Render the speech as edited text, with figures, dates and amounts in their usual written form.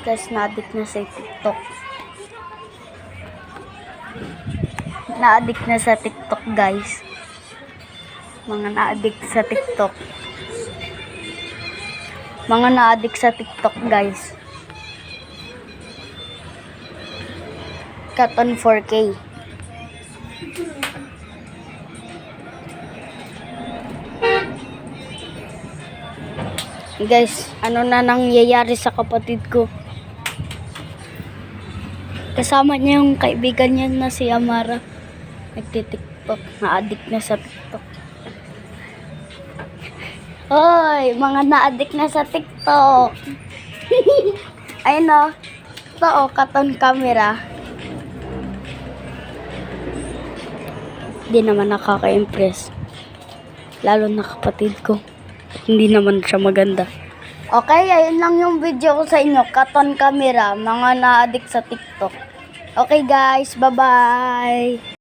Guys, na-addict na sa TikTok. Na-addict na sa TikTok, guys. Mga na-addict sa TikTok. Mga na-addict sa TikTok, guys. Katon 4K. Guys, ano na nangyayari sa kapatid ko? Kasama niya yung kaibigan niya na si Amara. Nagti-TikTok. Na-addict na sa TikTok. Hoy, mga na-addict na sa TikTok. Ayun o. Ito o, katon camera. Hindi naman nakaka-impress. Lalo na kapatid ko. Hindi naman siya maganda. Okay, ayun lang yung video ko sa inyo. Katon camera, mga na-addict sa TikTok. Okay guys, bye-bye.